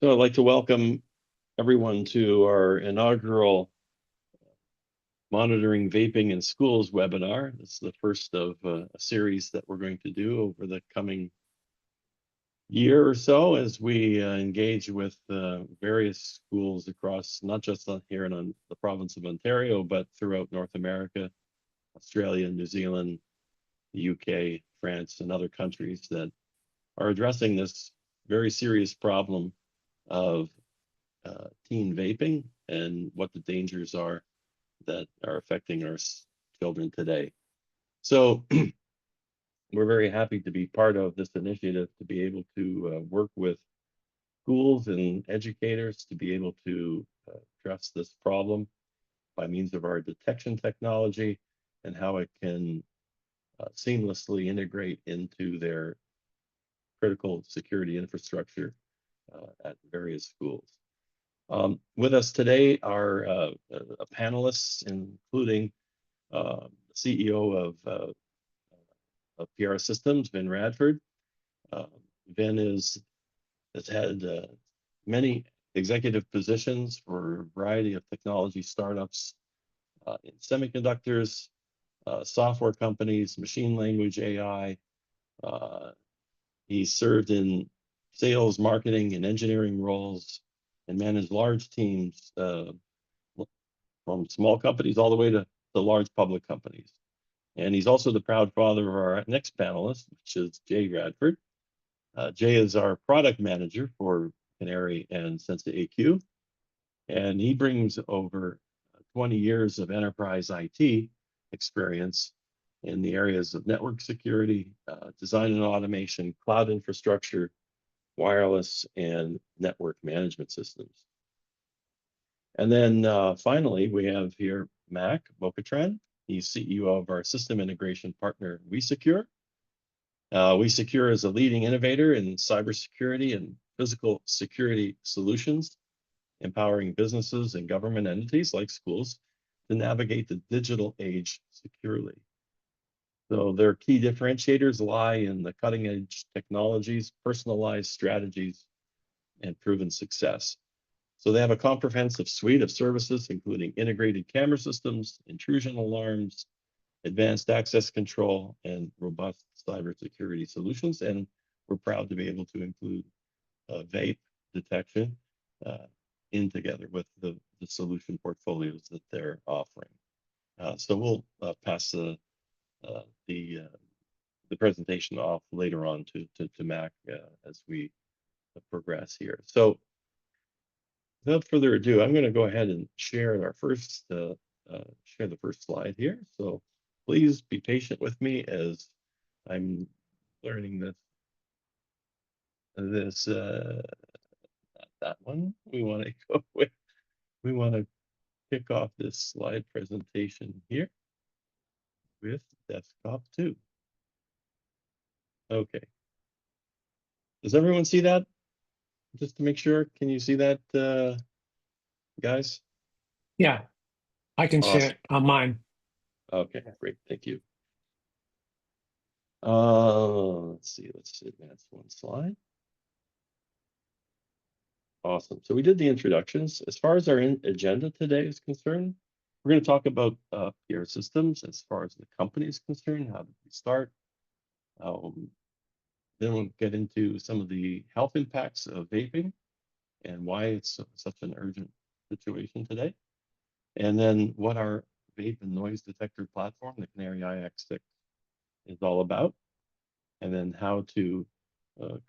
So I'd like to welcome everyone to our inaugural Monitoring Vaping in Schools webinar. This is the first of a series that we're going to do over the coming year or so as we engage with various schools across, not just here in the province of Ontario, but throughout North America, Australia, New Zealand, the UK, France, and other countries that are addressing this very serious problem of teen vaping and what the dangers are that are affecting our children today. So we're very happy to be part of this initiative, to be able to work with schools and educators to be able to address this problem by means of our detection technology and how it can seamlessly integrate into their critical security infrastructure at various schools. With us today are panelists, including the CEO of Piera Systems, Vin Radford. Vin has had many executive positions for a variety of technology startups in semiconductors, software companies, machine language, AI. He served in sales, marketing, and engineering roles and managed large teams from small companies all the way to large public companies. And he's also the proud father of our next panelist, which is Jay Radford. Jay is our product manager for Canāree and Sensa AQ, and he brings over 20 years of enterprise IT experience in the areas of network security, design and automation, cloud infrastructure, wireless, and network management systems. And then finally, we have here Mac Bocatran. He's CEO of our system integration partner, WeSecure. WeSecure is a leading innovator in cybersecurity and physical security solutions, empowering businesses and government entities like schools to navigate the digital age securely. So their key differentiators lie in the cutting edge technologies, personalized strategies, and proven success. So they have a comprehensive suite of services, including integrated camera systems, intrusion alarms, advanced access control, and robust cybersecurity solutions. And we're proud to be able to include vape detection in together with the solution portfolios that they're offering. So we'll pass the presentation off later on to Mac as we progress here. So without further ado, I'm going to go ahead and share our first share the first slide here. So please be patient with me as I'm learning this not that one. We want to go with. We want to kick off this slide presentation here with desktop 2. Okay. Does everyone see that? Just to make sure, can you see that, guys? Yeah, I can see it on mine. Okay, great, thank you. Let's see, let's advance one slide. Awesome, so we did the introductions. As far as our agenda today is concerned, we're going to talk about Piera Systems as far as the company is concerned. How did we start? Then we'll get into some of the health impacts of vaping and why it's such an urgent situation today. And then what our vape and noise detector platform, the Canāree iX6, is all about. And then how to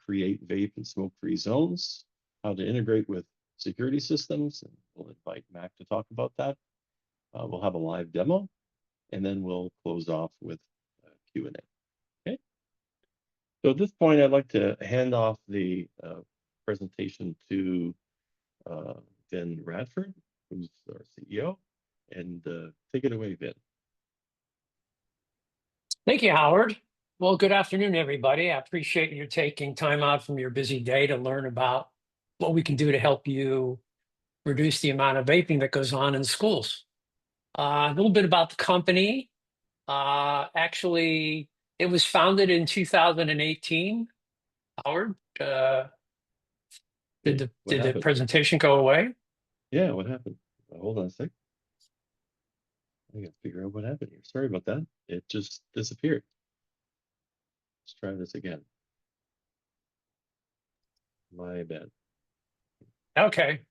create vape and smoke-free zones, how to integrate with security systems, and we'll invite Mac to talk about that. We'll have a live demo, and then we'll close off with Q&A. Okay. So at this point, I'd like to hand off the presentation to Vin Radford, who's our CEO, and take it away, Vin. Thank you, Howard. Well, good afternoon, everybody. I appreciate you taking time out from your busy day to learn about what we can do to help you reduce the amount of vaping that goes on in schools. A little bit about the company. Actually, it was founded in 2018, Howard. Did Hey, the what did the happened? presentation go away? Yeah, what happened? Hold on a sec. I gotta figure out what happened here. Sorry about that. It just disappeared. Let's try this again. My bad. Okay,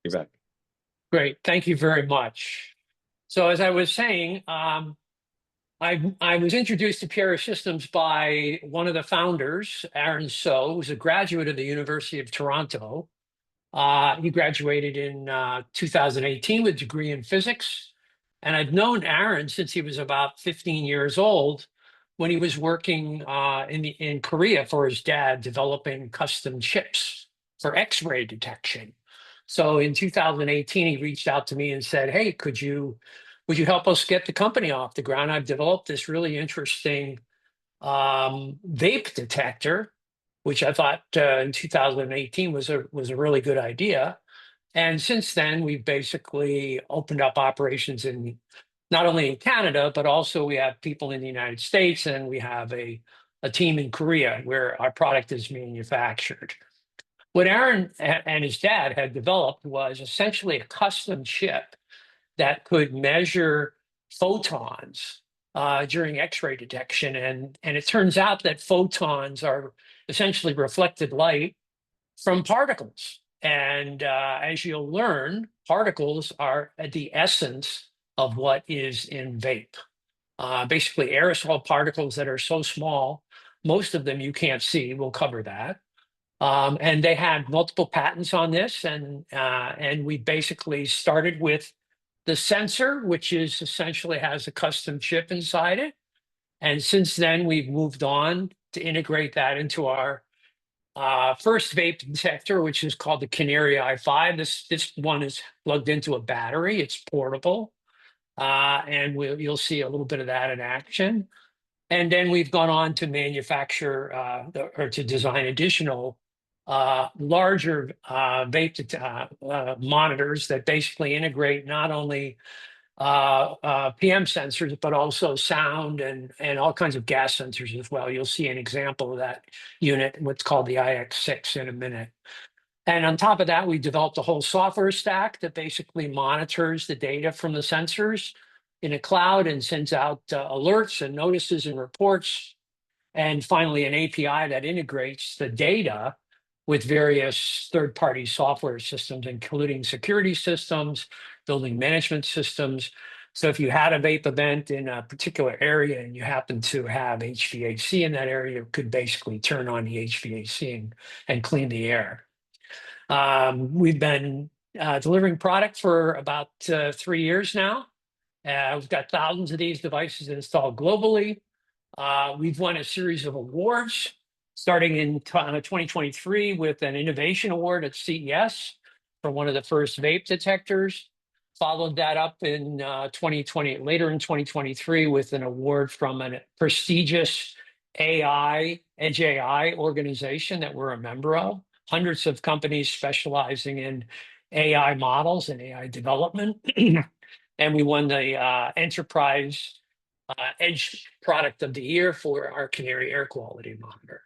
You're back. great. Thank you very much. So as I was saying, I was introduced to Piera Systems by one of the founders, Aaron So, who's a graduate of the University of Toronto. He graduated in 2018 with a degree in physics. And I've known Aaron since he was about 15 years old when he was working in Korea for his dad, developing custom chips for X-ray detection. So in 2018, he reached out to me and said, "Hey, would you help us get the company off the ground? I've developed this really interesting vape detector, which I thought in 2018 was a really good idea." And since then, we've basically opened up operations in not only in Canada, but also we have people in the United States, and we have a team in Korea where our product is manufactured. What Aaron and his dad had developed was essentially a custom chip that could measure photons during X-ray detection. And it turns out that photons are essentially reflected light from particles. And as you'll learn, particles are at the essence of what is in vape. Basically, aerosol particles that are so small, most of them you can't see. We'll cover that. And they had multiple patents on this, and we basically started with the sensor, which is essentially has a custom chip inside it. And since then, we've moved on to integrate that into our first vape detector, which is called the Canāree i5. This one is plugged into a battery. It's portable, and you'll see a little bit of that in action. And then we've gone on to manufacture or to design additional larger monitors that basically integrate not only PM sensors, but also sound and all kinds of gas sensors as well. You'll see an example of that unit, what's called the IX6 in a minute. And on top of that, we developed a whole software stack that basically monitors the data from the sensors in a cloud and sends out alerts and notices and reports. And finally, an API that integrates the data with various third-party software systems, including security systems, building management systems. So if you had a vape event in a particular area and you happen to have HVAC in that area, you could basically turn on the HVAC and clean the air. We've been delivering product for about 3 years now. We've got thousands of these devices installed globally. We've won a series of awards, starting in 2023 with an innovation award at CES for one of the first vape detectors. Followed that up in later in 2023 with an award from a prestigious Edge AI organization that we're a member of. Hundreds of companies specializing in AI models and AI development. And we won the Enterprise Edge Product of the Year for our Canāree air quality monitor.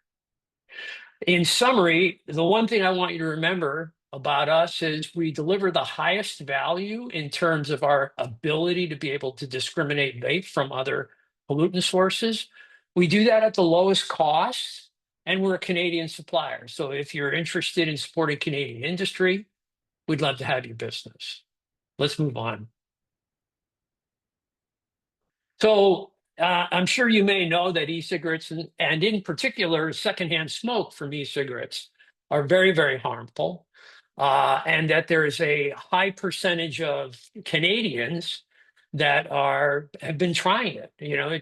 In summary, the one thing I want you to remember about us is we deliver the highest value in terms of our ability to be able to discriminate vape from other pollutant sources. We do that at the lowest cost, and we're a Canadian supplier. So if you're interested in supporting Canadian industry, we'd love to have your business. Let's move on. So I'm sure you may know that e-cigarettes and in particular secondhand smoke from e-cigarettes are very, very harmful, and that there is a high percentage of Canadians that have been trying it. You know,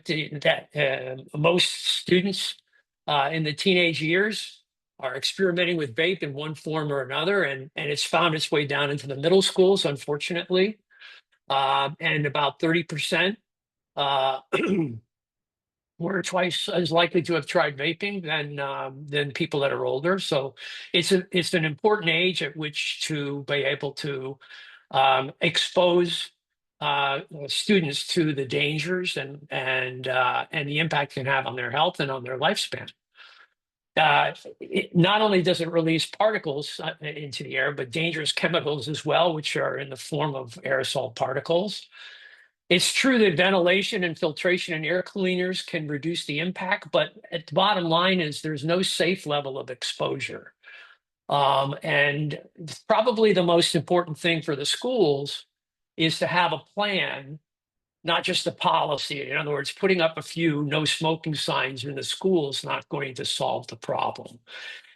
most students in the teenage years are experimenting with vape in one form or another, and it's found its way down into the middle schools, unfortunately, and about 30%. We're twice as likely to have tried vaping than people that are older. So it's an important age at which to be able to expose students to the dangers and the impact it can have on their health and on their lifespan. it not only does it release particles into the air, but dangerous chemicals as well, which are in the form of aerosol particles. It's true that ventilation and filtration and air cleaners can reduce the impact, but at the bottom line is there's no safe level of exposure. And probably the most important thing for the schools is to have a plan, not just a policy. In other words, putting up a few no smoking signs in the school is not going to solve the problem.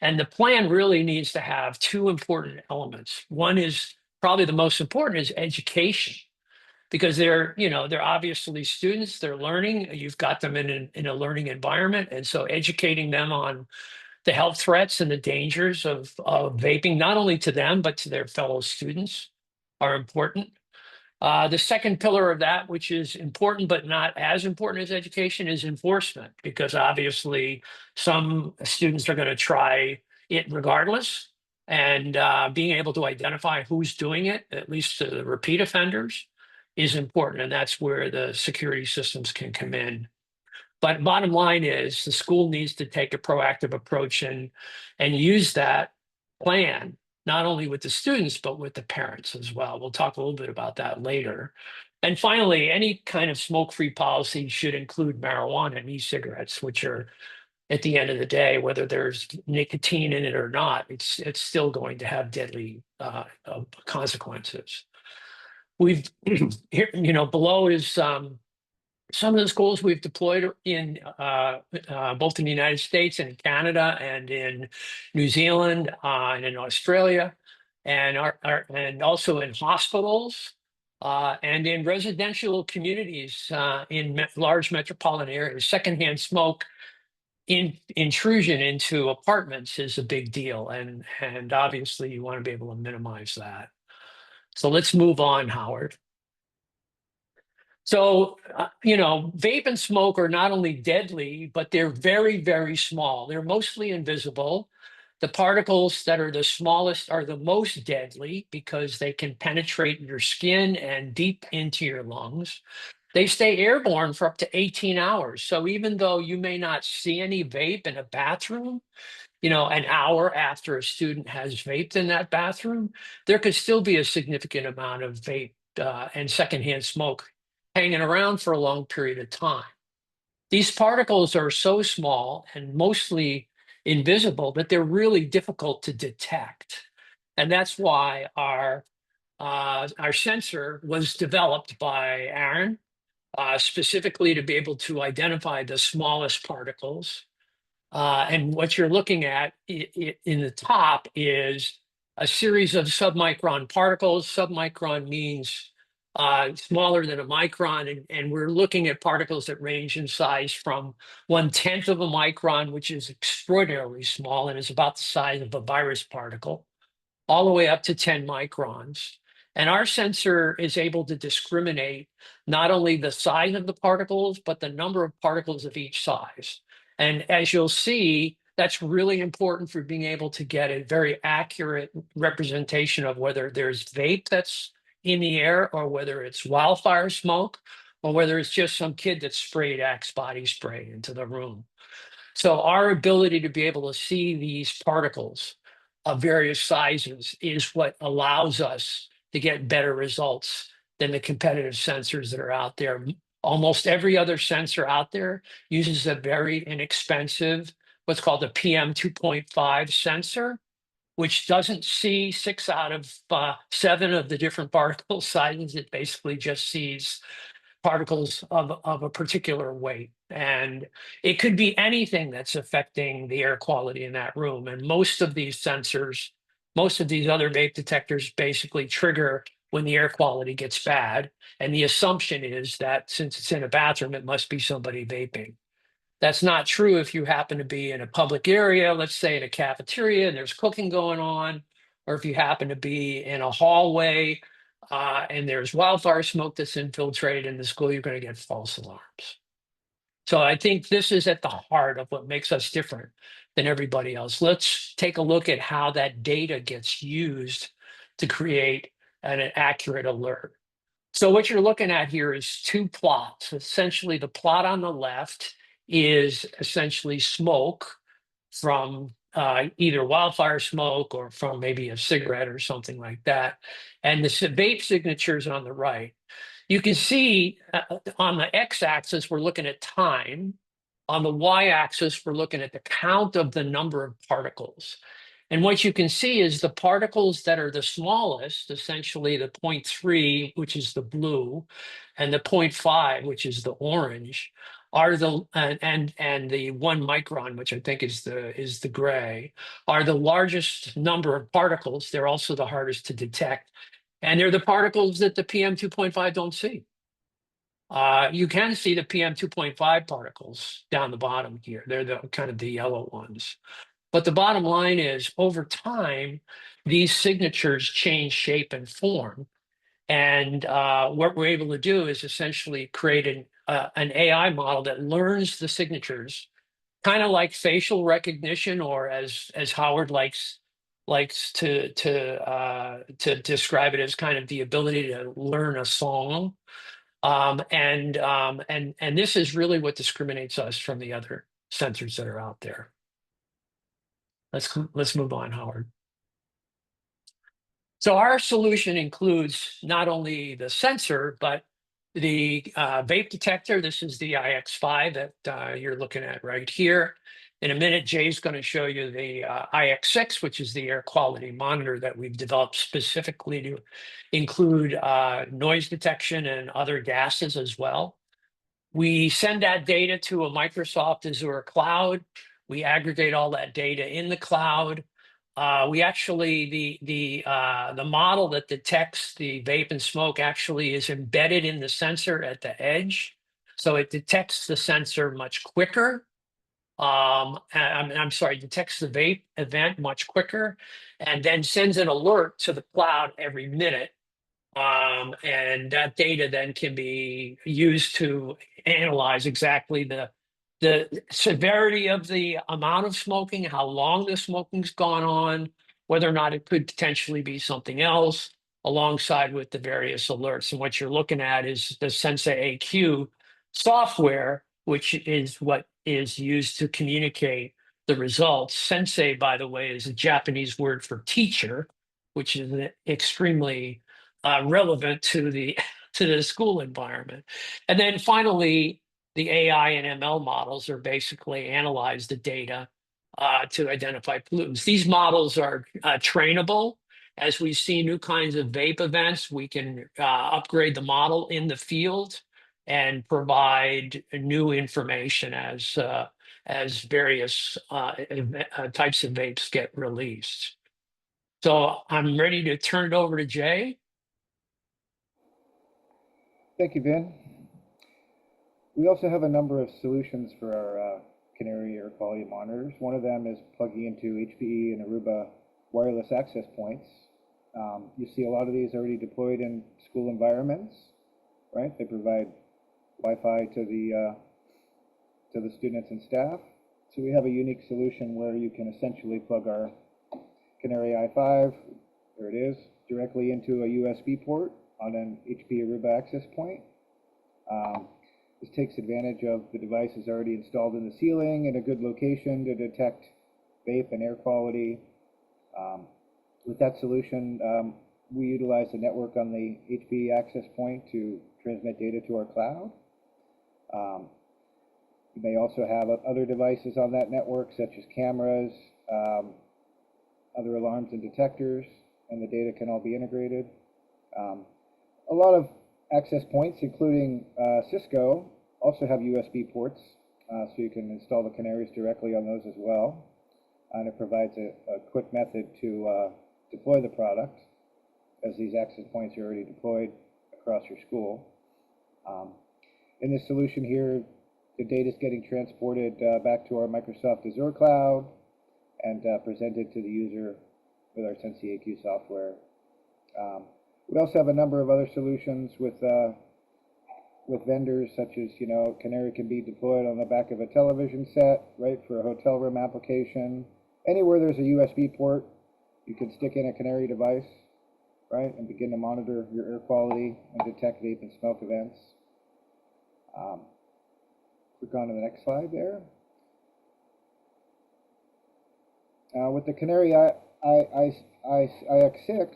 And the plan really needs to have two important elements. One is probably the most important is education, because they're obviously students, they're learning, you've got them in a learning environment. And so educating them on the health threats and the dangers of vaping, not only to them, but to their fellow students, are important. The second pillar of that, which is important but not as important as education, is enforcement, because obviously some students are going to try it regardless. And being able to identify who's doing it, at least to the repeat offenders, is important. And that's where the security systems can come in. But bottom line is the school needs to take a proactive approach and use that plan, not only with the students, but with the parents as well. We'll talk a little bit about that later. And finally, any kind of smoke-free policy should include marijuana and e-cigarettes, which are, at the end of the day, whether there's nicotine in it or not, it's still going to have deadly consequences. We've here, below is some of the schools we've deployed in both in the United States and in Canada and in New Zealand and in Australia, and and also in hospitals and in residential communities in large metropolitan areas. Secondhand smoke intrusion into apartments is a big deal, and obviously you want to be able to minimize that. So let's move on, Howard. So, vape and smoke are not only deadly, but they're very, very small. They're mostly invisible. The particles that are the smallest are the most deadly because they can penetrate your skin and deep into your lungs. They stay airborne for up to 18 hours. So even though you may not see any vape in a bathroom, an hour after a student has vaped in that bathroom, there could still be a significant amount of vape and secondhand smoke hanging around for a long period of time. These particles are so small and mostly invisible that they're really difficult to detect. And that's why our sensor was developed by Aaron, specifically to be able to identify the smallest particles. And what you're looking at in the top is a series of submicron particles. Submicron means smaller than a micron, and we're looking at particles that range in size from 1/10 of a micron, which is extraordinarily small and is about the size of a virus particle, all the way up to 10 microns. And our sensor is able to discriminate not only the size of the particles, but the number of particles of each size. And as you'll see, that's really important for being able to get a very accurate representation of whether there's vape that's in the air, or whether it's wildfire smoke, or whether it's just some kid that sprayed Axe body spray into the room. So our ability to be able to see these particles of various sizes is what allows us to get better results than the competitive sensors that are out there. Almost every other sensor out there uses a very inexpensive, what's called a PM 2.5 sensor, which doesn't see 6 out of 7 of the different particle sizes. It basically just sees particles of a particular weight. And it could be anything that's affecting the air quality in that room. And most of these sensors, most of these other vape detectors basically trigger when the air quality gets bad. And the assumption is that since it's in a bathroom, it must be somebody vaping. That's not true if you happen to be in a public area, let's say in a cafeteria and there's cooking going on, or if you happen to be in a hallway and there's wildfire smoke that's infiltrated in the school, you're going to get false alarms. So I think this is at the heart of what makes us different than everybody else. Let's take a look at how that data gets used to create an accurate alert. So what you're looking at here is two plots. Essentially, the plot on the left is essentially smoke from either wildfire smoke or from maybe a cigarette or something like that. And the vape signatures on the right. You can see on the x-axis, we're looking at time. On the y-axis, we're looking at the count of the number of particles. And what you can see is the particles that are the smallest, essentially the 0.3, which is the blue, and the 0.5, which is the orange, are the and the 1 micron, which I think is the gray, are the largest number of particles. They're also the hardest to detect. And they're the particles that the PM 2.5 don't see. You can see the PM 2.5 particles down the bottom here. They're the kind of the yellow ones. But the bottom line is, over time, these signatures change shape and form. And what we're able to do is essentially create an AI model that learns the signatures, kind of like facial recognition, or as Howard likes to describe it, as kind of the ability to learn a song. And this is really what discriminates us from the other sensors that are out there. Let's move on, Howard. So our solution includes not only the sensor, but the vape detector. This is the IX5 that you're looking at right here. In a minute, Jay's going to show you the IX6, which is the air quality monitor that we've developed specifically to include noise detection and other gases as well. We send that data to a Microsoft Azure cloud. We aggregate all that data in the cloud. We actually, the model that detects the vape and smoke actually is embedded in the sensor at the edge. So it detects the sensor much quicker. I'm sorry, detects the vape event much quicker, and then sends an alert to the cloud every minute. And that data then can be used to analyze exactly the severity of the amount of smoking, how long the smoking's gone on, whether or not it could potentially be something else, alongside with the various alerts. And what you're looking at is the Sensei AQ software, which is what is used to communicate the results. Sensei, by the way, is a Japanese word for teacher, which is extremely relevant to the school environment. And then finally, the AI and ML models are basically analyze the data to identify pollutants. These models are trainable. As we see new kinds of vape events, we can upgrade the model in the field and provide new information as various types of vapes get released. So I'm ready to turn it over to Jay. Thank you, Ben. We also have a number of solutions for our Canāree air quality monitors. One of them is plugging into HPE and Aruba wireless access points. You see a lot of these already deployed in school environments, right? They provide Wi-Fi to the students and staff. So we have a unique solution where you can essentially plug our Canāree i5, there it is, directly into a USB port on an HP Aruba access point. This takes advantage of the devices already installed in the ceiling in a good location to detect vape and air quality. With that solution, we utilize the network on the HP access point to transmit data to our cloud. You may also have other devices on that network, such as cameras, other alarms and detectors, and the data can all be integrated. A lot of access points, including Cisco, also have USB ports, so you can install the Canārees directly on those as well. And it provides a quick method to deploy the product, as these access points are already deployed across your school. In this solution here, the data is getting transported back to our Microsoft Azure cloud and presented to the user with our Sensei AQ software. We also have a number of other solutions with vendors, such as, Canāree can be deployed on the back of a television set, right, for a hotel room application. Anywhere there's a USB port, you can stick in a Canāree device, right, and begin to monitor your air quality and detect vape and smoke events. Click on to the next slide there. With the Canāree IX6,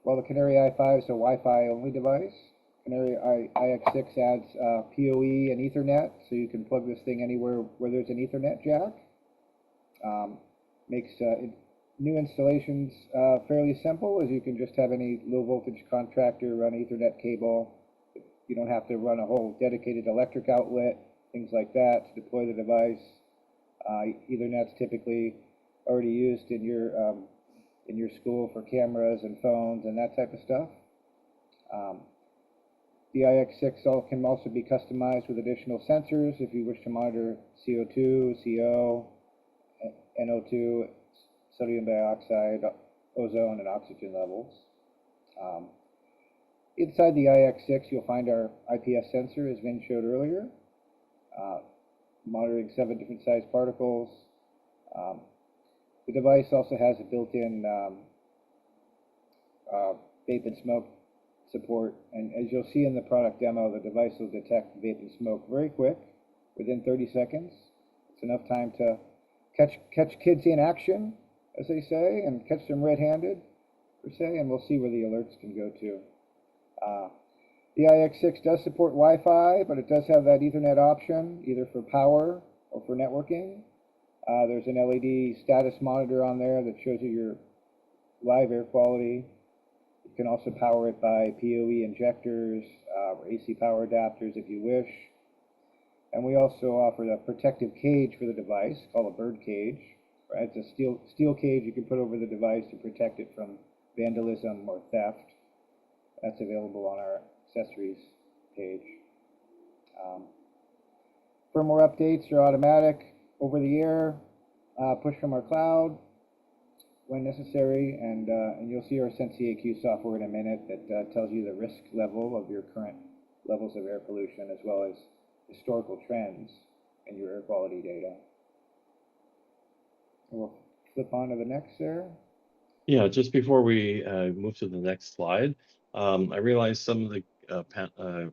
well, the Canāree i5 is a Wi-Fi only device. Canāree IX6 adds PoE and Ethernet, so you can plug this thing anywhere where there's an Ethernet jack. Makes new installations fairly simple, as you can just have any low voltage contactor run Ethernet cable. You don't have to run a whole dedicated electric outlet, things like that, to deploy the device. Ethernet's typically already used in your school for cameras and phones and that type of stuff. The IX6 can also be customized with additional sensors if you wish to monitor CO2, CO, NO2, sodium dioxide, ozone, and oxygen levels. Inside the IX6, you'll find our IPS sensor, as Vin showed earlier, monitoring 7 different size particles. The device also has a built-in vape and smoke support, and as you'll see in the product demo, the device will detect vape and smoke very quick, within 30 seconds. It's enough time to catch kids in action, as they say, and catch them red-handed, per se, and we'll see where the alerts can go to. The IX6 does support Wi-Fi, but it does have that Ethernet option, either for power or for networking. There's an LED status monitor on there that shows you your live air quality. You can also power it by PoE injectors or AC power adapters if you wish. And we also offer a protective cage for the device called a bird cage. Right? It's a steel cage you can put over the device to protect it from vandalism or theft. That's available on our accessories page. Firmware updates are automatic, over the air, push from our cloud when necessary, and you'll see our SenseEAQ software in a minute that tells you the risk level of your current levels of air pollution, as well as historical trends in your air quality data. We'll flip on to the next there. Yeah, just before we move to the next slide, I realize some of the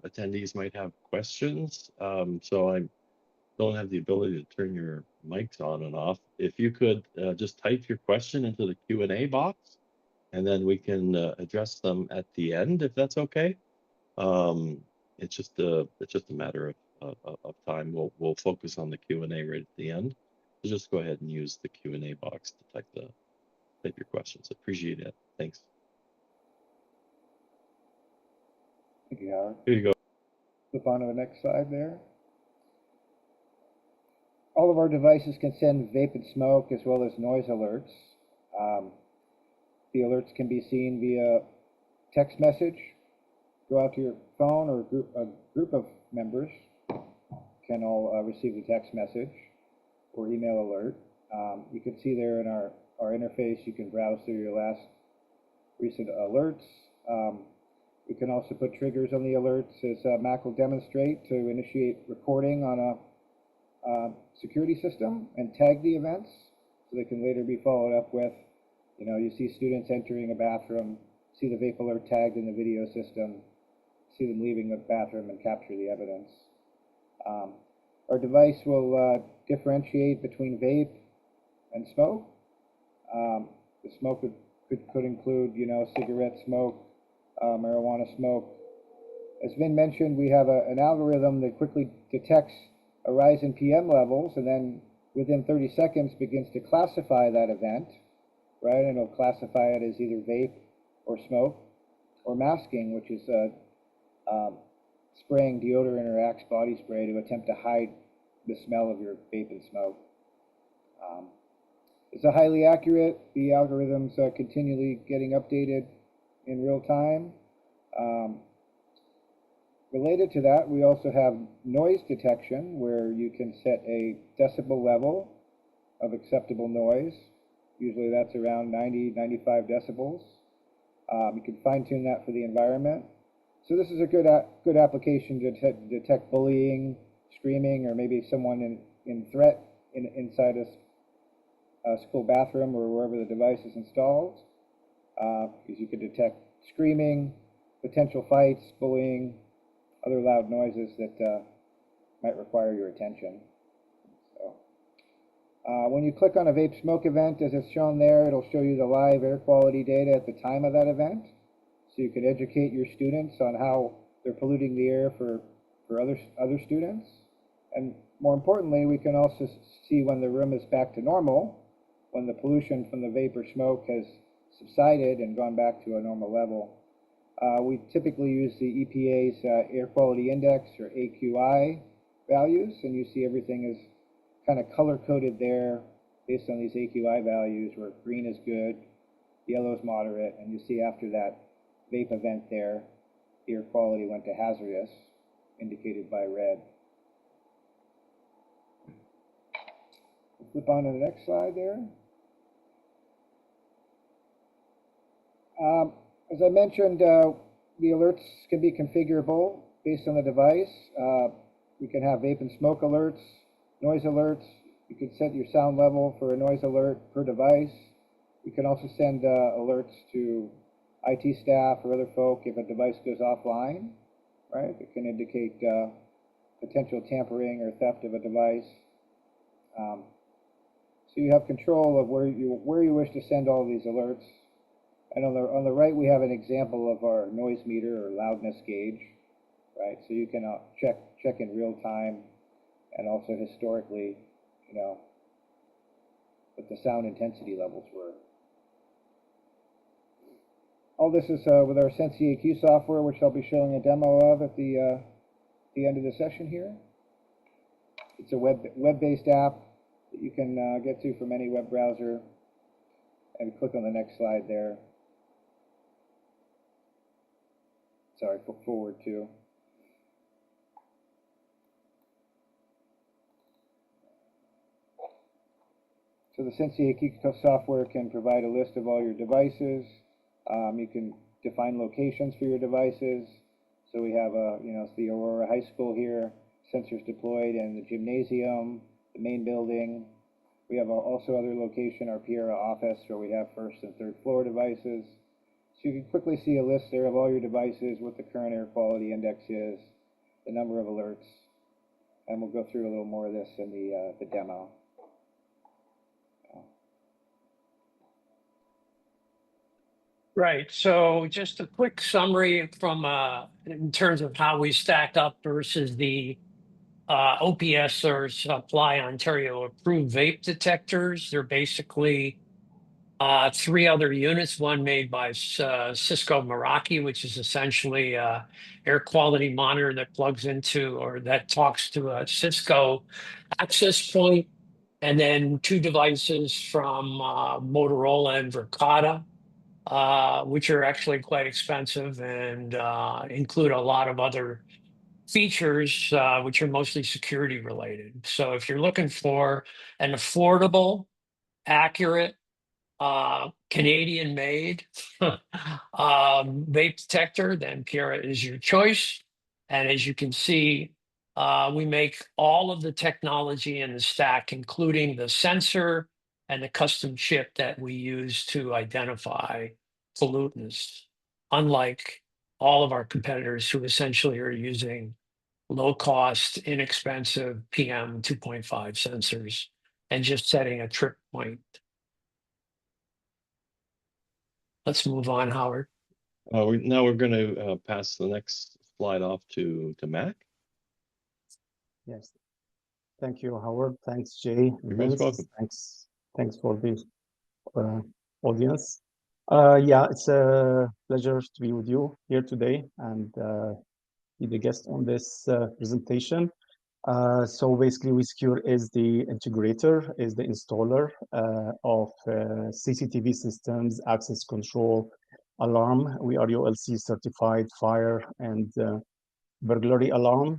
attendees might have questions, so I don't have the ability to turn your mics on and off. If you could just type your question into the Q&A box, and then we can address them at the end, if that's okay. It's just a matter of time. We'll focus on the Q&A right at the end. So just go ahead and use the Q&A box to type your questions. Appreciate it. Thanks. Thank you, Howard. Here you go. Flip on to the next slide there. All of our devices can send vape and smoke as well as noise alerts. The alerts can be seen via text message. Go out to your phone, or a group of members can all receive the text message or email alert. You can see there in our interface, you can browse through your last recent alerts. We can also put triggers on the alerts, as Mac will demonstrate, to initiate recording on a security system and tag the events so they can later be followed up with. You know, you see students entering a bathroom, see the vape alert tagged in the video system, see them leaving the bathroom and capture the evidence. Our device will differentiate between vape and smoke. The smoke could include, you know, cigarette smoke, marijuana smoke. As Vin mentioned, we have an algorithm that quickly detects a rise in PM levels, and then within 30 seconds begins to classify that event, right? And it'll classify it as either vape or smoke, or masking, which is spraying deodorant or Axe body spray to attempt to hide the smell of your vape and smoke. It's highly accurate. The algorithms are continually getting updated in real time. Related to that, we also have noise detection, where you can set a decibel level of acceptable noise. Usually that's around 90-95 decibels. You can fine-tune that for the environment. So this is a good application to detect bullying, screaming, or maybe someone in threat inside a school bathroom or wherever the device is installed, because you can detect screaming, potential fights, bullying, other loud noises that might require your attention. So When you click on a vape smoke event, as it's shown there, it'll show you the live air quality data at the time of that event. So you can educate your students on how they're polluting the air for other students. And more importantly, we can also see when the room is back to normal, when the pollution from the vapor smoke has subsided and gone back to a normal level. We typically use the EPA's Air Quality Index, or AQI, values, and you see everything is kind of color-coded there based on these AQI values, where green is good, yellow is moderate, and you see after that vape event there, air quality went to hazardous, indicated by red. Flip on to the next slide there. As I mentioned, the alerts can be configurable based on the device. We can have vape and smoke alerts, noise alerts. You can set your sound level for a noise alert per device. We can also send alerts to IT staff or other folk if a device goes offline, right? It can indicate potential tampering or theft of a device. So you have control of where you wish to send all these alerts. And on the right, we have an example of our noise meter or loudness gauge, right? So you can check in real time, and also historically, you know, what the sound intensity levels were. All this is with our SensiAQ software, which I'll be showing a demo of at the end of the session here. It's a web-based app that you can get to from any web browser. And click on the next slide there. Sorry, forward to. So the SensiAQ software can provide a list of all your devices. You can define locations for your devices. So we have it's the Aurora High School here, sensors deployed in the gymnasium, the main building. We have also other location, our Piera office, where we have first and third floor devices. So you can quickly see a list there of all your devices, what the current air quality index is, the number of alerts, and we'll go through a little more of this in the demo. Right. So just a quick summary from in terms of how we stack up versus the OPS, or Supply Ontario approved vape detectors. They're basically three other units, one made by Cisco Meraki, which is essentially a air quality monitor that plugs into, or that talks to a Cisco access point, and then two devices from Motorola and Verkada, which are actually quite expensive and include a lot of other features, which are mostly security related. So if you're looking for an affordable, accurate, Canadian made vape detector, then Piera is your choice. And as you can see, we make all of the technology in the stack, including the sensor and the custom chip that we use to identify pollutants, unlike all of our competitors who essentially are using low cost, inexpensive PM 2.5 sensors and just setting a trip point. Let's move on, Howard. Now we're going to pass the next slide off to Mac. Yes. Thank you, Howard. Thanks, Jay. You're most welcome. Thanks for the audience. Yeah, it's a pleasure to be with you here today and be the guest on this presentation. So basically, WeSecure is the integrator, is the installer of CCTV systems, access control, alarm. We are ULC certified fire and burglary alarm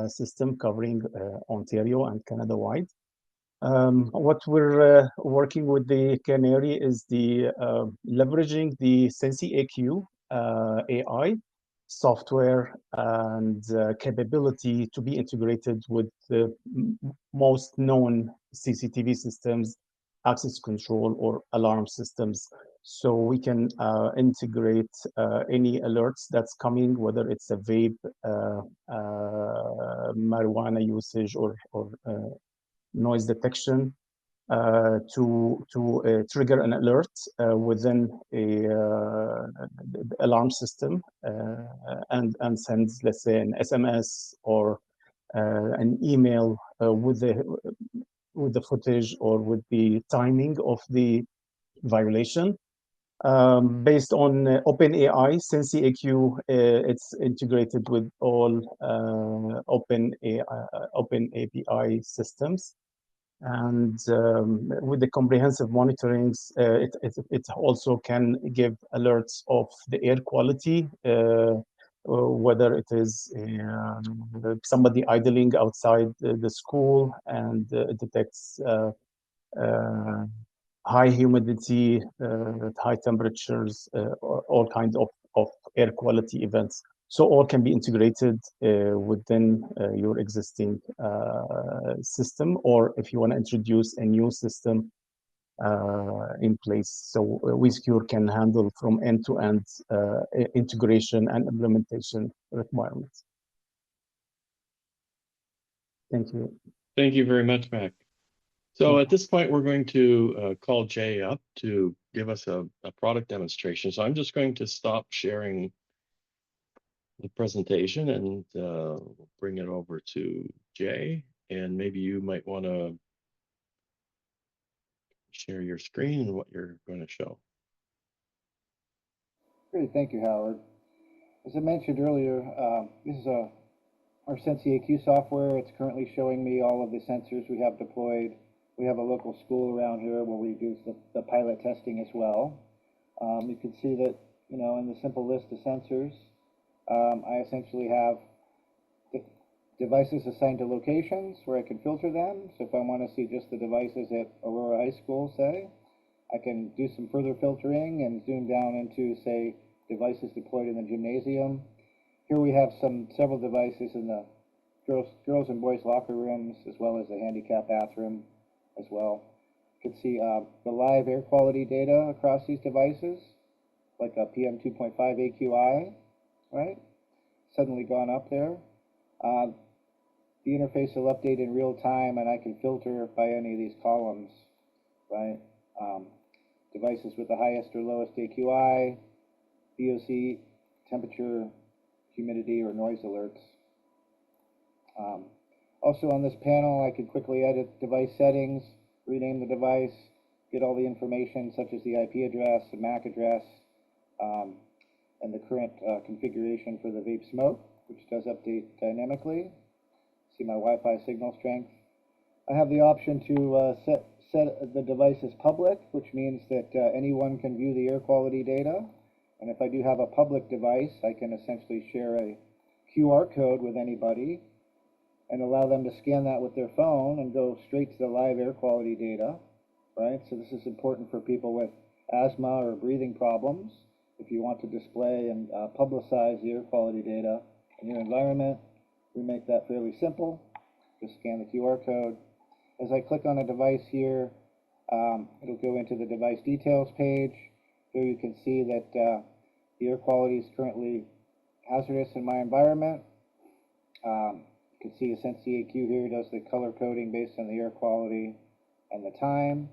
system covering Ontario and Canada-wide. What we're working with the Canāree is the leveraging the SensiAQ AI software and capability to be integrated with the most known CCTV systems, access control, or alarm systems. So we can integrate any alerts that's coming, whether it's a vape, marijuana usage, or noise detection, to trigger an alert within a alarm system and sends, let's say, an SMS or an email with the footage or with the timing of the violation. Based on OpenAI, since CAQ, it's integrated with all Open API systems. And with the comprehensive monitorings, it also can give alerts of the air quality, whether it is somebody idling outside the school, and it detects high humidity, high temperatures, all kinds of air quality events. So all can be integrated within your existing system, or if you want to introduce a new system in place. So WeSecure can handle from end-to-end integration and implementation requirements. Thank you. Thank you very much, Mac. So at this point, we're going to call Jay up to give us a product demonstration. So I'm just going to stop sharing the presentation and bring it over to Jay. And maybe you might want to share your screen and what you're going to show. Great, thank you, Howard. As I mentioned earlier, this is our SenseAQ software. It's currently showing me all of the sensors we have deployed. We have a local school around here where we do the pilot testing as well. You can see that, in the simple list of sensors, I essentially have devices assigned to locations where I can filter them. So if I want to see just the devices at Aurora High School, say, I can do some further filtering and zoom down into, say, devices deployed in the gymnasium. Here we have several devices in the girls and boys locker rooms, as well as the handicap bathroom as well. You can see the live air quality data across these devices, like a PM 2.5 AQI, right? Suddenly gone up there. The interface will update in real time, and I can filter by any of these columns, right? Devices with the highest or lowest AQI, VOC, temperature, humidity, or noise alerts. Also on this panel, I can quickly edit device settings, rename the device, get all the information such as the IP address, the MAC address, and the current configuration for the vape smoke, which does update dynamically. See my Wi-Fi signal strength. I have the option to set the device as public, which means that anyone can view the air quality data. And if I do have a public device, I can essentially share a QR code with anybody and allow them to scan that with their phone and go straight to the live air quality data, right? So this is important for people with asthma or breathing problems. If you want to display and publicize the air quality data in your environment, we make that fairly simple. Just scan the QR code. As I click on a device here, it'll go into the device details page. Here you can see that the air quality is currently hazardous in my environment. You can see a SenseAQ here does the color coding based on the air quality and the time.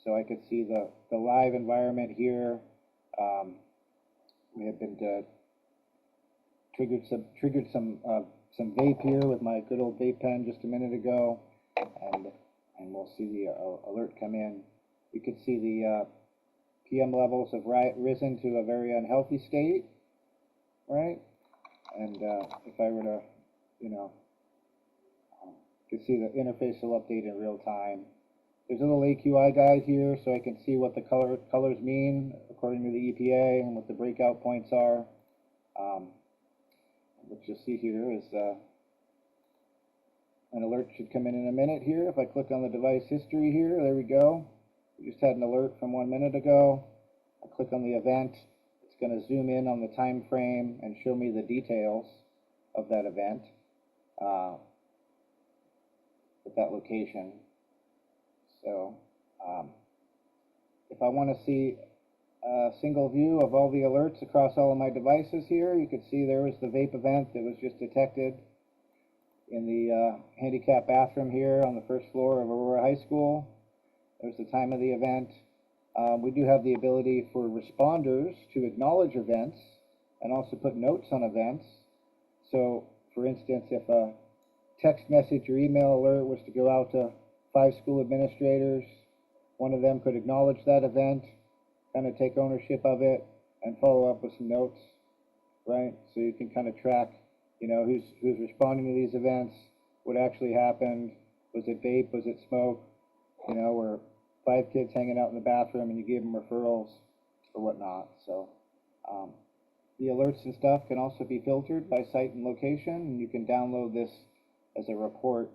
So I could see the live environment here. We have been triggered some vape here with my good old vape pen just a minute ago, and we'll see the alert come in. You can see the PM levels have risen to a very unhealthy state, right? And if I were to, you can see the interface will update in real time. There's a little AQI guide here, so I can see what the colors mean according to the EPA and what the breakout points are. What you'll see here is an alert should come in a minute here. If I click on the device history here, there we go. We just had an alert from 1 minute ago. I click on the event. It's going to zoom in on the time frame and show me the details of that event at that location. So if I want to see a single view of all the alerts across all of my devices here, you can see there was the vape event that was just detected in the handicap bathroom here on the first floor of Aurora High School. there's the time of the event. We do have the ability for responders to acknowledge events and also put notes on events. So, for instance, if a text message or email alert was to go out to 5 school administrators, one of them could acknowledge that event, kind of take ownership of it, and follow up with some notes, right? So you can kind of track, you know, who's responding to these events, what actually happened, was it vape, was it smoke, you know, or 5 kids hanging out in the bathroom and you gave them referrals or whatnot. So the alerts and stuff can also be filtered by site and location, and you can download this as a report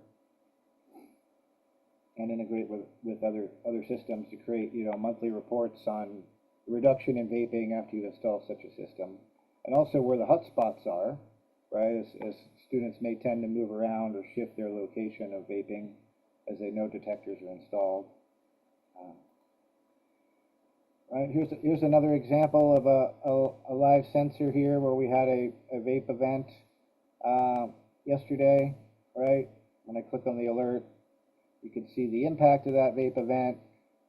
and integrate with other systems to create, you know, monthly reports on the reduction in vaping after you install such a system, and also where the hotspots are, right? As students may tend to move around or shift their location of vaping as they know detectors are installed. Right, here's another example of a live sensor here where we had a vape event yesterday, right? When I click on the alert, you can see the impact of that vape event.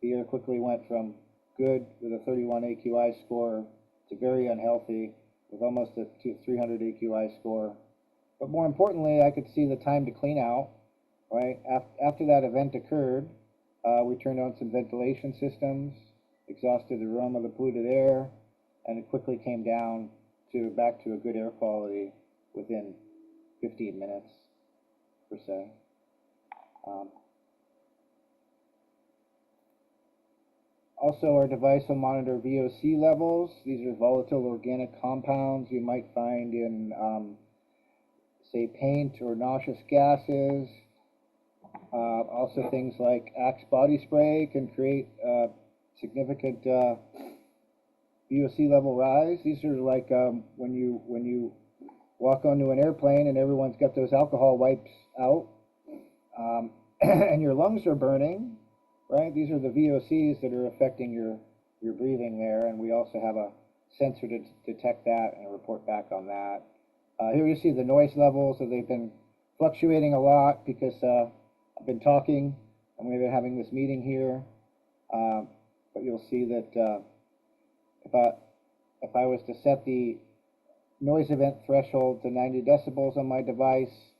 The air quickly went from good with a 31 AQI score to very unhealthy with almost a 300 AQI score. But more importantly, I could see the time to clean out, right? After that event occurred, we turned on some ventilation systems, exhausted the room of the polluted air, and it quickly came down to back to a good air quality within 15 minutes, per se. Also, our device will monitor VOC levels. These are volatile organic compounds you might find in, say, paint or noxious gases. Also, things like Axe body spray can create significant VOC level rise. These are like when you walk onto an airplane and everyone's got those alcohol wipes out, and your lungs are burning, right? These are the VOCs that are affecting your breathing there, and we also have a sensor to detect that and report back on that. Here you see the noise levels, so they've been fluctuating a lot because I've been talking and we've been having this meeting here. But you'll see that if I was to set the noise event threshold to 90 decibels on my device,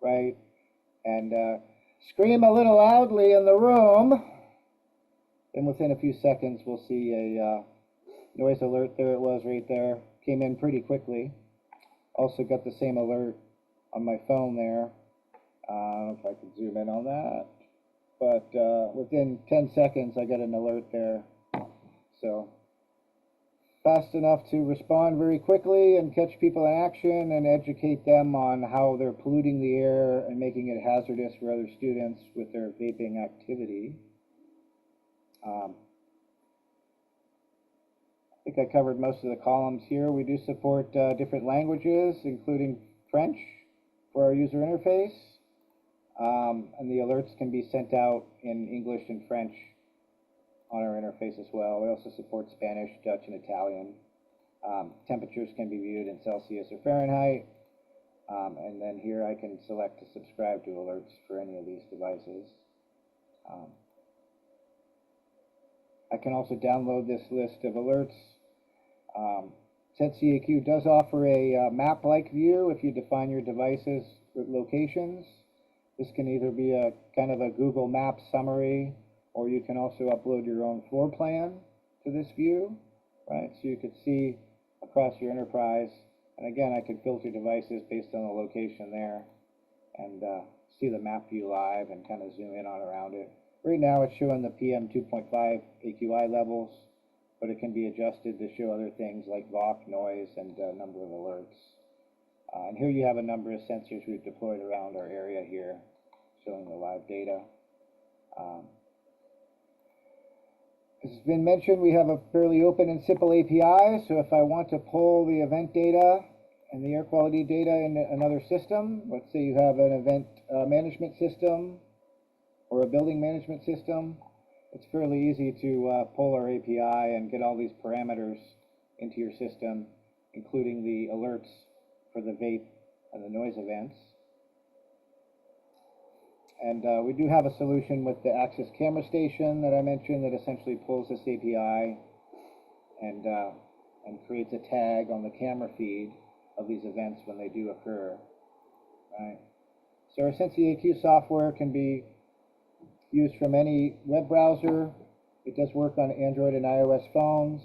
right, and scream a little loudly in the room, then within a few seconds we'll see a noise alert. There it was right there. Came in pretty quickly. Also got the same alert on my phone there. If I can zoom in on that. But within 10 seconds I got an alert there. So fast enough to respond very quickly and catch people in action and educate them on how they're polluting the air and making it hazardous for other students with their vaping activity. I think I covered most of the columns here. We do support different languages, including French, for our user interface. And the alerts can be sent out in English and French on our interface as well. We also support Spanish, Dutch, and Italian. Temperatures can be viewed in Celsius or Fahrenheit. And then here I can select to subscribe to alerts for any of these devices. I can also download this list of alerts. SetCAQ does offer a map-like view if you define your devices with locations. This can either be a kind of a Google Maps summary, or you can also upload your own floor plan to this view, right? So you could see across your enterprise. And again, I could filter devices based on the location there and see the map view live and kind of zoom in on around it. Right now it's showing the PM 2.5 AQI levels, but it can be adjusted to show other things like VOC, noise, and a number of alerts. And here you have a number of sensors we've deployed around our area here, showing the live data. As has been mentioned, we have a fairly open and simple API, so if I want to pull the event data and the air quality data in another system, let's say you have an event management system or a building management system, it's fairly easy to pull our API and get all these parameters into your system, including the alerts for the vape and the noise events. And we do have a solution with the Access camera station that I mentioned that essentially pulls this API and creates a tag on the camera feed of these events when they do occur. Right. So our SensiAQ software can be used from any web browser. It does work on Android and iOS phones.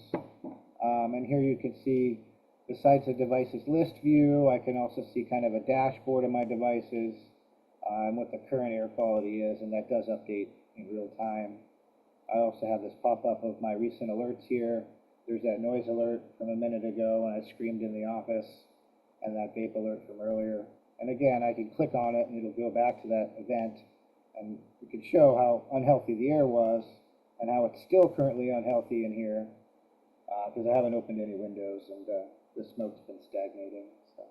And here you can see, besides the devices list view, I can also see kind of a dashboard of my devices and what the current air quality is, and that does update in real time. I also have this pop-up of my recent alerts here. There's that noise alert from a minute ago when I screamed in the office, and that vape alert from earlier. And again, I can click on it and it'll go back to that event, and we can show how unhealthy the air was and how it's still currently unhealthy in here because I haven't opened any windows and the smoke's been stagnating. So,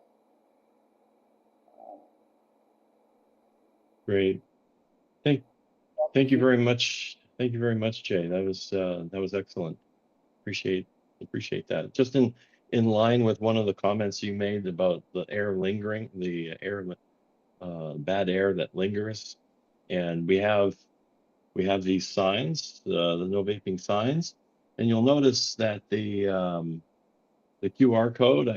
Great. Thank you very much. Thank you very much, Jay. That was excellent. Appreciate that. Just in line with one of the comments you made about the air lingering, the air bad air that lingers, and we have these signs, the no vaping signs, and you'll notice that the QR code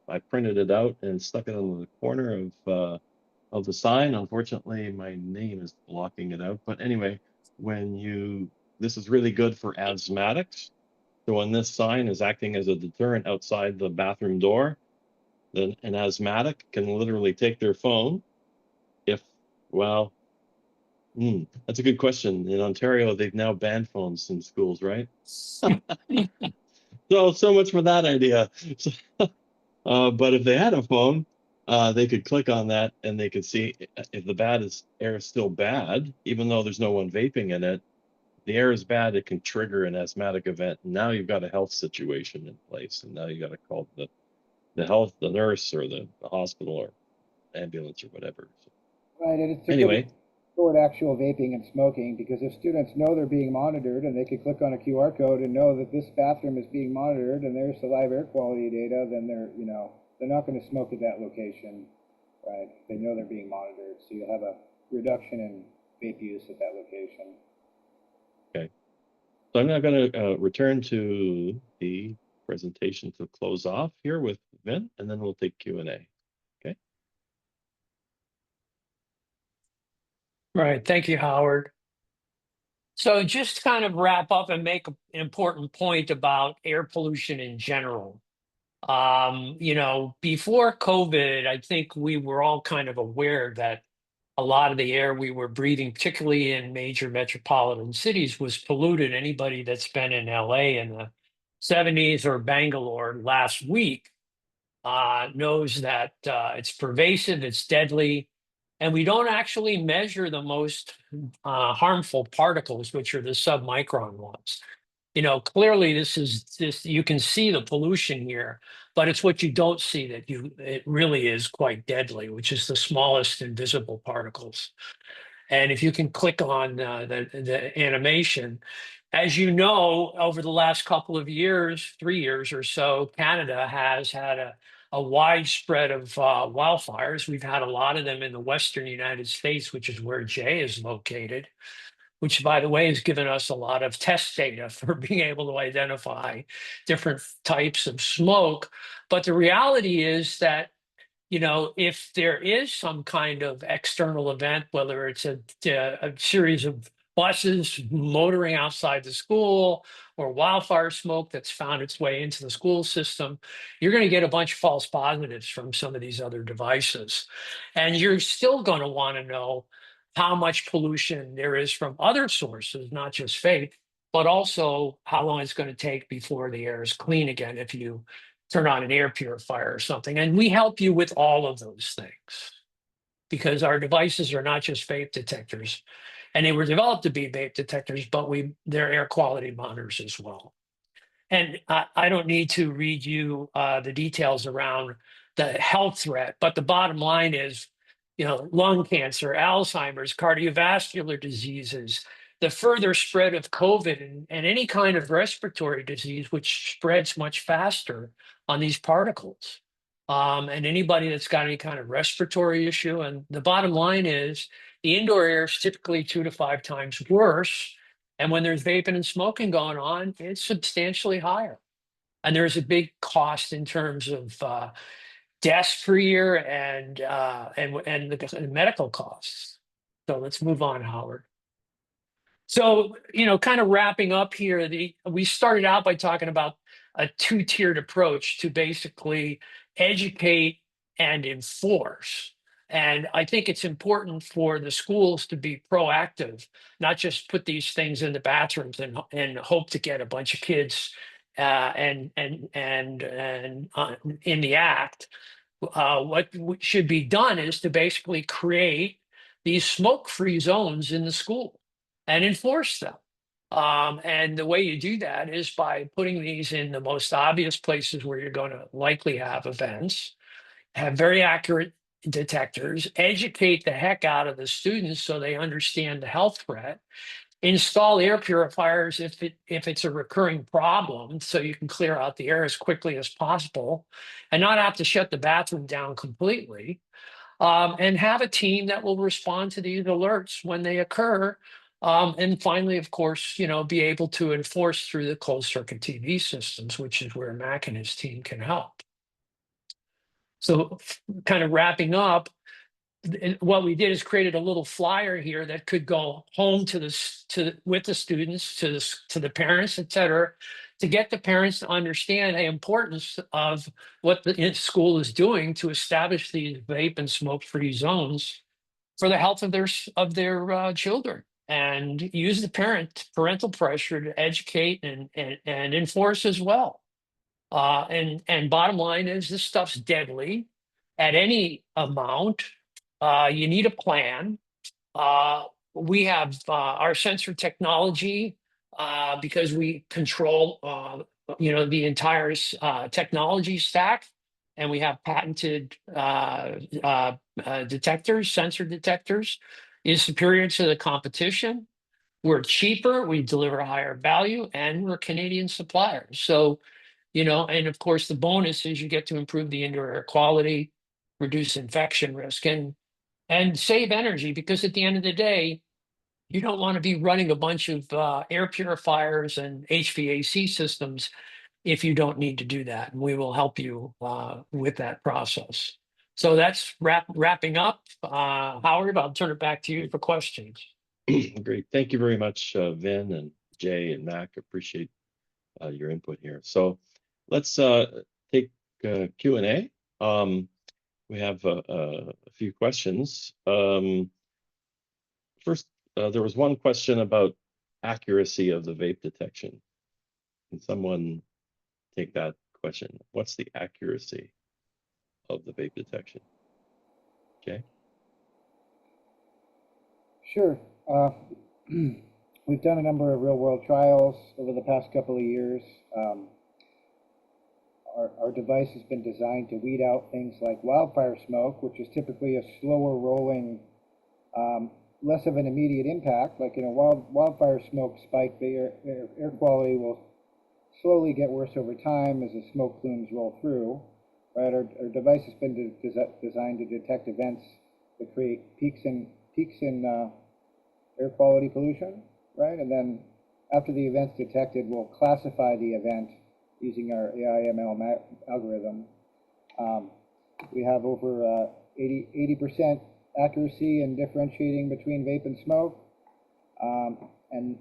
I printed it out and stuck it on the corner of the sign. Unfortunately, my name is blocking it out. But anyway, this is really good for asthmatics. So when this sign is acting as a deterrent outside the bathroom door, then an asthmatic can literally take their phone. That's a good question. In Ontario, they've now banned phones in schools, right? So much for that idea. But if they had a phone, they could click on that and they could see if the air is still bad, even though there's no one vaping in it. The air is bad, it can trigger an asthmatic event. And now you've got a health situation in place, and now you got to call the nurse or the hospital or ambulance or whatever. So, right, and it's anyway, toward actual vaping and smoking, because if students know they're being monitored and they can click on a QR code and know that this bathroom is being monitored and there's the live air quality data, then they're not going to smoke at that location, right? They know they're being monitored, so you have a reduction in vape use at that location. Okay. So I'm now going to return to the presentation to close off here with Vin, and then we'll take Q&A. Okay. Right. Thank you, Howard. So just kind of wrap up and make an important point about air pollution in general. Before COVID, I think we were all kind of aware that a lot of the air we were breathing, particularly in major metropolitan cities, was polluted. Anybody that's been in LA in the 70s or Bangalore last week knows that it's pervasive, it's deadly, and we don't actually measure the most harmful particles, which are the submicron ones. Clearly this you can see the pollution here, but it's what you don't see that it really is quite deadly, which is the smallest invisible particles. And if you can click on the animation, as you know, over the last couple of years, 3 years or so, Canada has had a widespread of wildfires. We've had a lot of them in the Western United States, which is where Jay is located, which, by the way, has given us a lot of test data for being able to identify different types of smoke. But the reality is that, if there is some kind of external event, whether it's a series of buses motoring outside the school or wildfire smoke that's found its way into the school system, you're going to get a bunch of false positives from some of these other devices. And you're still going to want to know how much pollution there is from other sources, not just vape, but also how long it's going to take before the air is clean again if you turn on an air purifier or something. And we help you with all of those things because our devices are not just vape detectors, and they were developed to be vape detectors, but they're air quality monitors as well. And I don't need to read you the details around the health threat, but the bottom line is, lung cancer, Alzheimer's, cardiovascular diseases, the further spread of COVID and any kind of respiratory disease, which spreads much faster on these particles. And anybody that's got any kind of respiratory issue. And the bottom line is, the indoor air is typically 2 to 5 times worse. And when there's vaping and smoking going on, it's substantially higher. And there's a big cost in terms of deaths per year and the medical costs. So let's move on, Howard. So, kind of wrapping up here, we started out by talking about a two-tiered approach to basically educate and enforce. And I think it's important for the schools to be proactive, not just put these things in the bathrooms and hope to get a bunch of kids in the act. What should be done is to basically create these smoke-free zones in the school and enforce them. And the way you do that is by putting these in the most obvious places where you're going to likely have events, have very accurate detectors, educate the heck out of the students so they understand the health threat, install air purifiers if it's a recurring problem so you can clear out the air as quickly as possible and not have to shut the bathroom down completely, and have a team that will respond to these alerts when they occur. And finally, of course, be able to enforce through the closed circuit TV systems, which is where Mac and his team can help. So kind of wrapping up, what we did is created a little flyer here that could go home with the students, to the parents, et cetera, to get the parents to understand the importance of what the school is doing to establish these vape and smoke-free zones for the health of their children, and use the parental pressure to educate and enforce as well. And bottom line is, this stuff's deadly at any amount. You need a plan. We have our sensor technology, because we control, the entire technology stack, and we have patented detectors, sensor detectors, is superior to the competition. We're cheaper, we deliver a higher value, and we're Canadian suppliers. So, and of course, the bonus is you get to improve the indoor air quality, reduce infection risk, and save energy, because at the end of the day, you don't want to be running a bunch of air purifiers and HVAC systems if you don't need to do that. And we will help you with that process. So that's wrapping up. Howard, I'll turn it back to you for questions. Great. Thank you very much, Vin and Jay and Mac. Appreciate your input here. So let's take Q&A. We have a few questions. First, there was one question about accuracy of the vape detection. Can someone take that question? What's the accuracy of the vape detection? Okay. Sure. We've done a number of real-world trials over the past couple of years. Our device has been designed to weed out things like wildfire smoke, which is typically a slower rolling, less of an immediate impact. Like wildfire smoke spike, the air quality will slowly get worse over time as the smoke plumes roll through. Right, our device has been designed to detect events that create peaks in air quality pollution, right? And then after the event's detected, we'll classify the event using our AI/ML algorithm. We have over 80% accuracy in differentiating between vape and smoke. And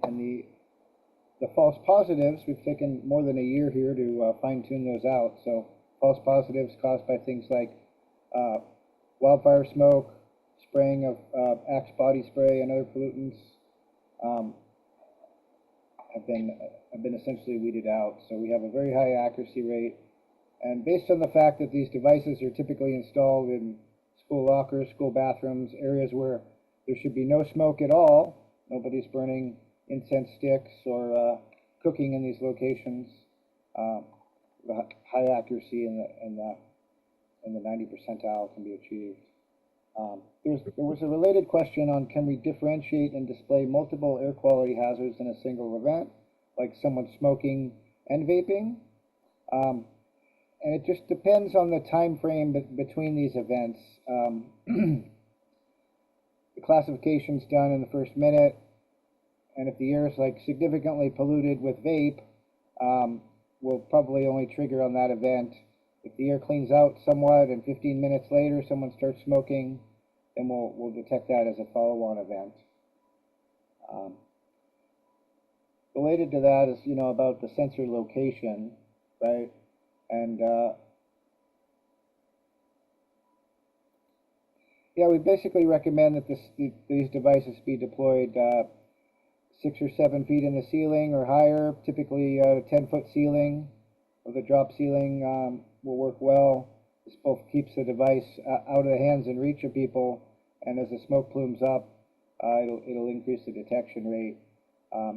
the false positives, we've taken more than a year here to fine-tune those out. So false positives caused by things like wildfire smoke, spraying of Axe body spray and other pollutants, have been essentially weeded out. So we have a very high accuracy rate. And based on the fact that these devices are typically installed in school lockers, school bathrooms, areas where there should be no smoke at all, nobody's burning incense sticks or cooking in these locations, the high accuracy in the 90 percentile can be achieved. There was a related question on, can we differentiate and display multiple air quality hazards in a single event, like someone smoking and vaping? And it just depends on the time frame between these events. The classification's done in the first minute, and if the air is like significantly polluted with vape, we'll probably only trigger on that event. If the air cleans out somewhat and 15 minutes later someone starts smoking, then we'll detect that as a follow-on event. Related to that is, about the sensor location, right? And yeah, we basically recommend that these devices be deployed 6 or 7 feet in the ceiling or higher, typically a 10-foot ceiling, or the drop ceiling will work well. This both keeps the device out of the hands and reach of people, and as the smoke plumes up, it'll increase the detection rate.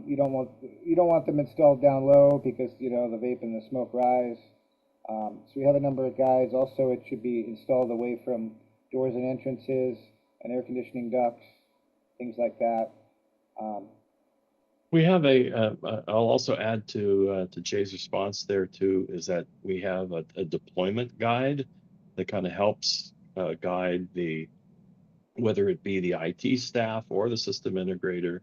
You don't want them installed down low because the vape and the smoke rise. So we have a number of guides. Also, it should be installed away from doors and entrances and air conditioning ducts, things like that. We have I'll also add to Jay's response there too, is that we have a deployment guide that kind of helps guide whether it be the IT staff or the system integrator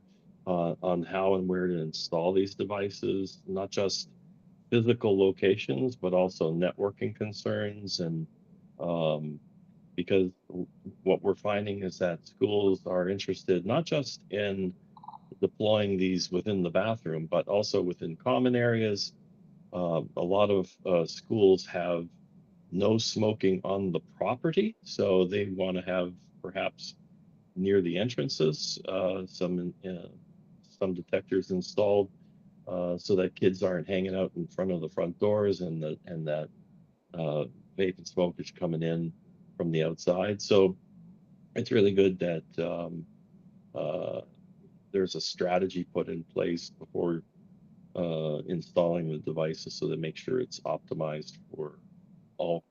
on how and where to install these devices, not just physical locations, but also networking concerns. And because what we're finding is that schools are interested not just in deploying these within the bathroom, but also within common areas. A lot of schools have no smoking on the property, so they want to have perhaps near the entrances some detectors installed so that kids aren't hanging out in front of the front doors and that vape and smoke is coming in from the outside. So it's really good that there's a strategy put in place before installing the devices so that make sure it's optimized for all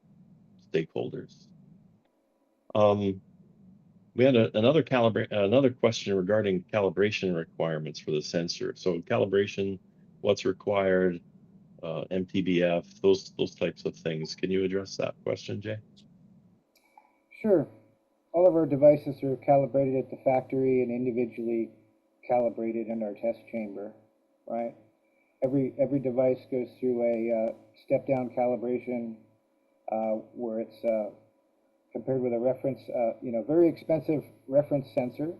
stakeholders. We had another question regarding calibration requirements for the sensor. So calibration, what's required, MTBF, those types of things. Can you address that question, Jay? Sure. All of our devices are calibrated at the factory and individually calibrated in our test chamber, right? Every device goes through a step-down calibration where it's compared with a reference, very expensive reference sensor,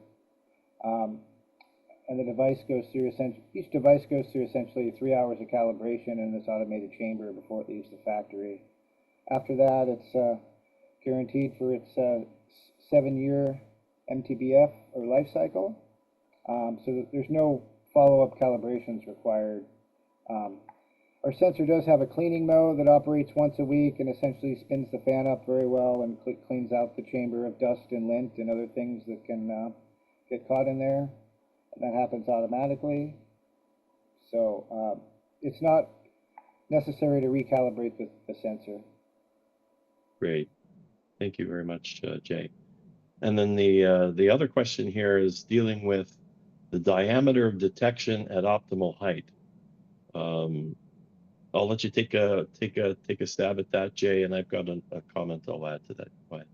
and the device goes through each device goes through essentially 3 hours of calibration in this automated chamber before it leaves the factory. After that, it's guaranteed for its 7-year MTBF or life cycle, so there's no follow-up calibrations required. Our sensor does have a cleaning mode that operates once a week and essentially spins the fan up very well and cleans out the chamber of dust and lint and other things that can get caught in there. And that happens automatically. So it's not necessary to recalibrate the sensor. Great. Thank you very much, Jay. And then the other question here is dealing with the diameter of detection at optimal height. I'll let you take a stab at that, Jay, and I've got a comment I'll add to that. Go ahead.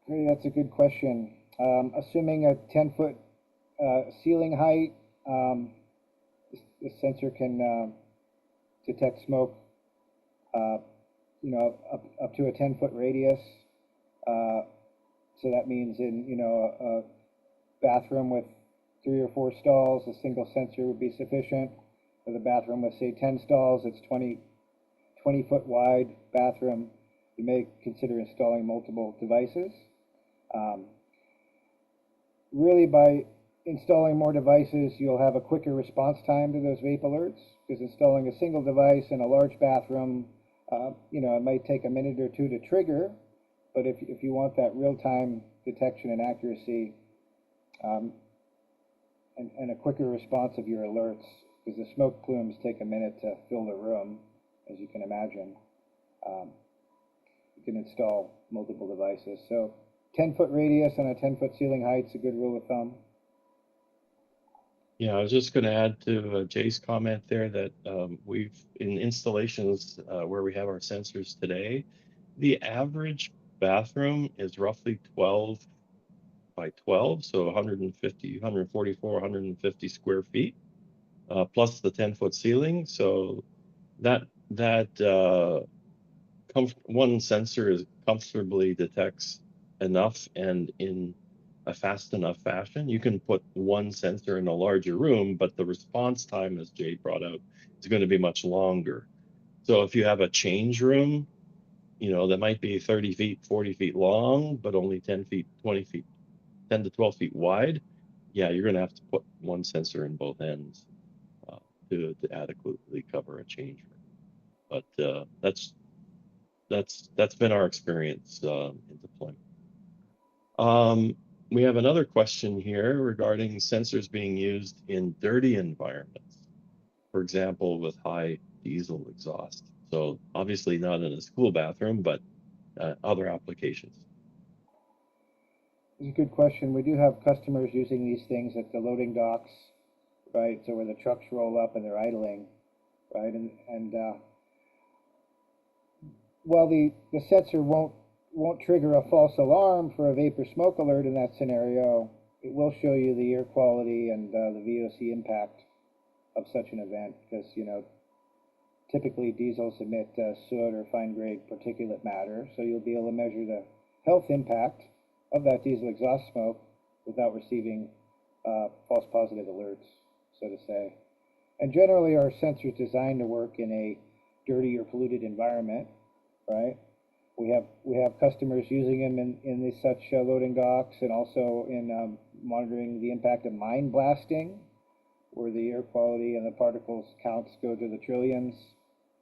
Okay, that's a good question. Assuming a 10-foot ceiling height, the sensor can detect smoke, up to a 10-foot radius. So that means in a bathroom with 3 or 4 stalls, a single sensor would be sufficient. For the bathroom with say 10 stalls, it's 20-foot wide bathroom. You may consider installing multiple devices. Really, by installing more devices, you'll have a quicker response time to those vape alerts, because installing a single device in a large bathroom, it might take a minute or 2 to trigger, but if you want that real-time detection and accuracy, and a quicker response of your alerts, because the smoke plumes take a minute to fill the room, as you can imagine, you can install multiple devices. So 10-foot radius and a 10-foot ceiling height is a good rule of thumb. Yeah, I was just going to add to Jay's comment there that we've in installations where we have our sensors today, the average bathroom is roughly 12 by 12, so 150, 144, 150 square feet, plus the 10-foot ceiling. So that one sensor comfortably detects enough and in a fast enough fashion. You can put one sensor in a larger room, but the response time, as Jay brought out, is going to be much longer. So if you have a change room, that might be 30 feet, 40 feet long, but only 10 feet, 20 feet, 10 to 12 feet wide. Yeah, you're going to have to put one sensor in both ends to adequately cover a change room. But that's been our experience in deployment. We have another question here regarding sensors being used in dirty environments, for example, with high diesel exhaust. So obviously not in a school bathroom, but other applications. It's a good question. We do have customers using these things at the loading docks, right? So where the trucks roll up and they're idling, right? And while the sensor won't trigger a false alarm for a vapor smoke alert in that scenario, it will show you the air quality and the VOC impact of such an event, because typically diesels emit soot or fine-grade particulate matter, so you'll be able to measure the health impact of that diesel exhaust smoke without receiving false positive alerts, so to say. And generally, our sensors designed to work in a dirty or polluted environment, right? We have customers using them in such loading docks, and also in monitoring the impact of mine blasting, where the air quality and the particles counts go to the trillions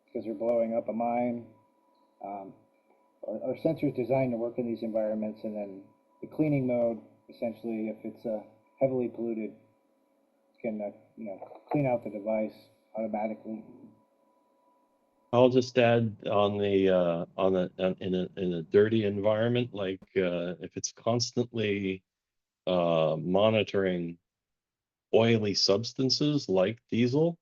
because they're blowing up a mine. Our sensors designed to work in these environments, and then the cleaning mode, essentially, if it's heavily polluted, can clean out the device automatically. I'll just add in a dirty environment, like if it's constantly monitoring oily substances like diesel,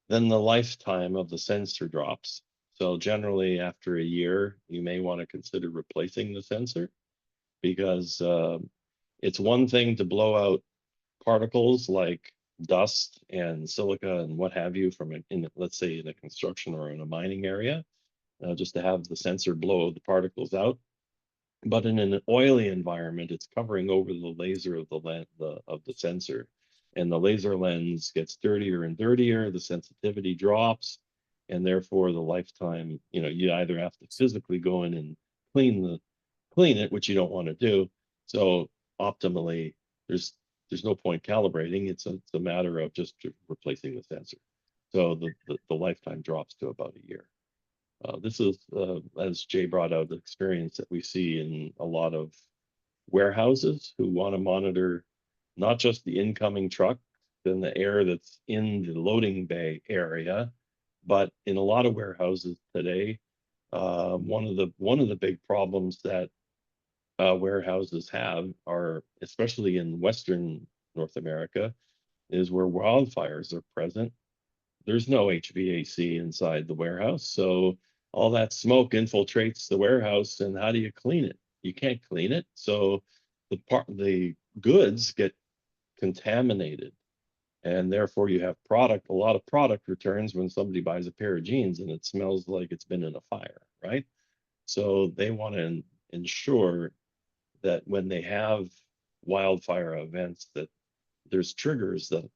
then the lifetime of the sensor drops. So generally, after a year, you may want to consider replacing the sensor, because it's one thing to blow out particles like dust and silica and what have you from let's say in a construction or in a mining area, just to have the sensor blow the particles out. But in an oily environment, it's covering over the laser of the sensor, and the laser lens gets dirtier and dirtier. The sensitivity drops, and therefore the lifetime. You either have to physically go in and clean it, which you don't want to do. So optimally, there's no point calibrating. It's a matter of just replacing the sensor. So the lifetime drops to about a year. This is, as Jay brought out, the experience that we see in a lot of warehouses who want to monitor not just the incoming truck and the air that's in the loading bay area, but in a lot of warehouses today, one of the big problems that warehouses have are, especially in Western North America, is where wildfires are present. There's no HVAC inside the warehouse, so all that smoke infiltrates the warehouse, and how do you clean it? You can't clean it, so the goods get contaminated, and therefore you have a lot of product returns when somebody buys a pair of jeans and it smells like it's been in a fire, right? So they want to ensure that when they have wildfire events, that there's triggers that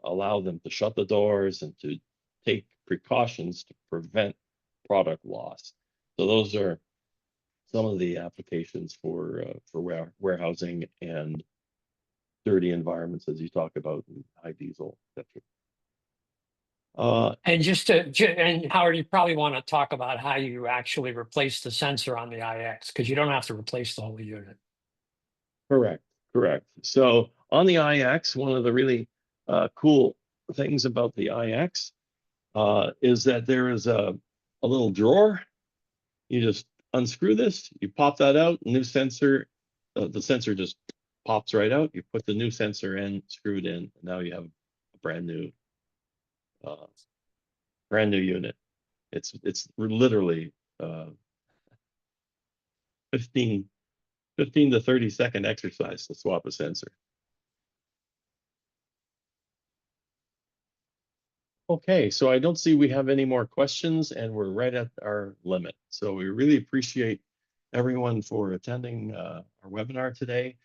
allow them to shut the doors and to take precautions to prevent product loss. So those are some of the applications for warehousing and dirty environments, as you talk about, in high diesel, etc. And and Howard, you probably want to talk about how you actually replace the sensor on the IX, because you don't have to replace the whole unit. Correct. So on the IX, one of the really cool things about the IX is that there is a little drawer. You just unscrew this, you pop that out, new sensor, the sensor just pops right out. You put the new sensor in, screwed in, and now you have a brand new unit. It's literally 15 15 to 30-second exercise to swap a sensor. Okay, so I don't see we have any more questions, and we're right at our limit. So we really appreciate everyone for attending our webinar today.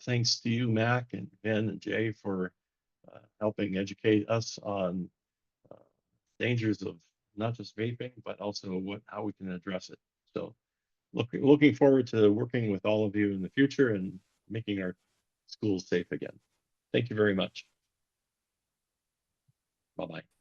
Thanks to you, Mac and Ben and Jay, for helping educate us on dangers of not just vaping, but also how we can address it. So looking forward to working with all of you in the future and making our schools safe again. Thank you very much. Bye-bye.